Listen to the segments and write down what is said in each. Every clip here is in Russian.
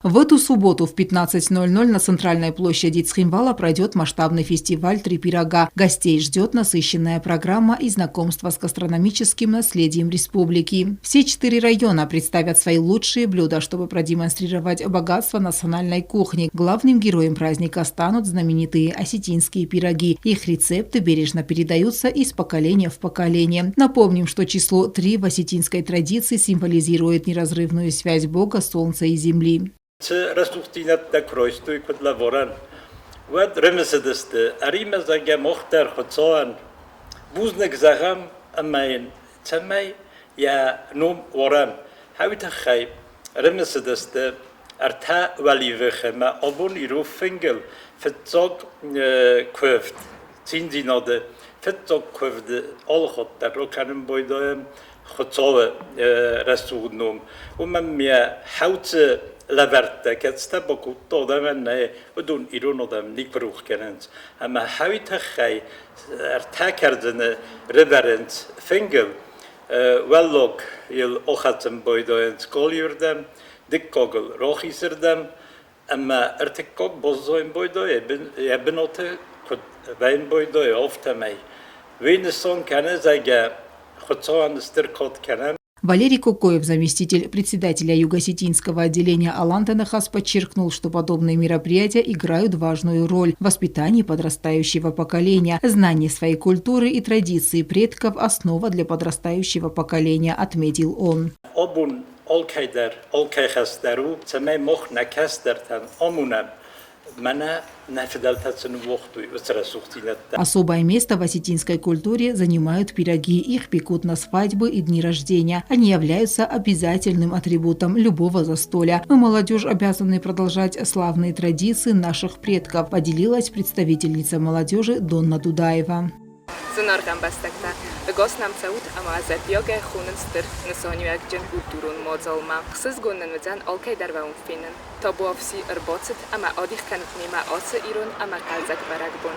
В эту субботу в 15:00 на центральной площади Цхинвала пройдет масштабный фестиваль «Три пирога». Гостей ждет насыщенная программа и знакомство с гастрономическим наследием республики. Все 4 района представят свои лучшие блюда, чтобы продемонстрировать богатство национальной кухни. Главным героем праздника станут знаменитые осетинские пироги. Их рецепты бережно передаются из поколения в поколение. Напомним, что число 3 в осетинской традиции символизирует неразрывную связь Бога, Солнца и Земли. Расухтинатта кройстуй кудлаворан. Вот ремеседесте. Арима заге мохтар хоцоан. Бузнек загам амайн. Цамай я нум воран. Хавитахай ремеседесте. Арта валивехема обун иру фингел. Фетзог квефт. Цинзиноде. Фетзог квефт. Олхоттар роканем бойдоем. Хоцове расугнум. Умамия хаутse Laverte, ketste bokut odam ne, udun irun odam nikbruch kenent. Ama hawitachai takerdene reverent fingel wellog il ochatem boydoen skoljurdem, dikkogel rochizerdem, ama ertekog bozoin boydoe ebenote wein boydoe oftamei. Veneson kenne zage chotsoan sterkot kennen. Валерий Кокоев, заместитель председателя юго-осетинского отделения Аланта Нахас, подчеркнул, что подобные мероприятия играют важную роль в воспитании подрастающего поколения. Знание своей культуры и традиций предков – основа для подрастающего поколения, отметил он. Особое место в осетинской культуре занимают пироги. Их пекут на свадьбы и дни рождения. Они являются обязательным атрибутом любого застолья. Мы, молодежь, обязаны продолжать славные традиции наших предков, поделилась представительница молодежи Донна Дудаева. Gosnamcaut amazet joge hunenster nasonjuagjen kulturun mozolma. Xыз gonnen vizan olkay darvaun finnen. Tobuovsi erbocet ama odihkan nima osse irun ama kalzak baragbun.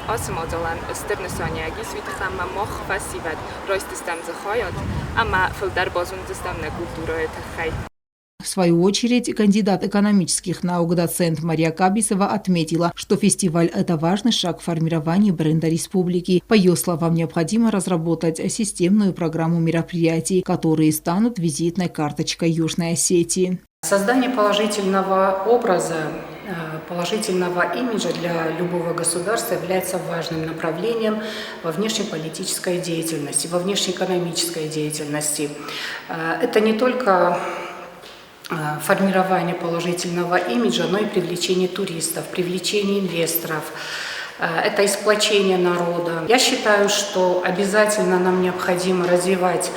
Os mozolan ster nasonjuagi svitchama moch fasivad roistestam захойот, ama филдarbozun зестам на культуроетахай. В свою очередь, кандидат экономических наук доцент Мария Кабисова отметила, что фестиваль – это важный шаг в формировании бренда республики. По ее словам, необходимо разработать системную программу мероприятий, которые станут визитной карточкой Южной Осетии. Создание положительного образа, положительного имиджа для любого государства является важным направлением во внешнеполитической деятельности, во внешнеэкономической деятельности. Это не только формирование положительного имиджа, но и привлечение туристов, привлечение инвесторов. Это сплочение народа. Я считаю, что обязательно нам необходимо развивать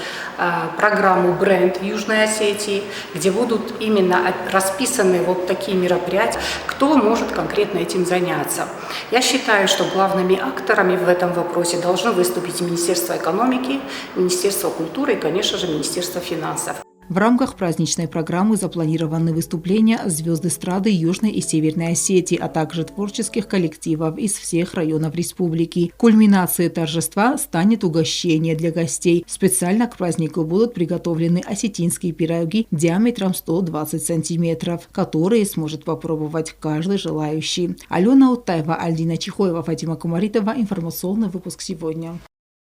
программу «Бренд» в Южной Осетии, где будут именно расписаны вот такие мероприятия, кто может конкретно этим заняться. Я считаю, что главными акторами в этом вопросе должны выступить Министерство экономики, Министерство культуры и, конечно же, Министерство финансов. В рамках праздничной программы запланированы выступления звезд эстрады Южной и Северной Осетии, а также творческих коллективов из всех районов республики. Кульминацией торжества станет угощение для гостей. Специально к празднику будут приготовлены осетинские пироги диаметром 120 сантиметров, которые сможет попробовать каждый желающий. Алена Утаева, Альдина Чихоева, Фатима Кумаритова. Информационный выпуск сегодня.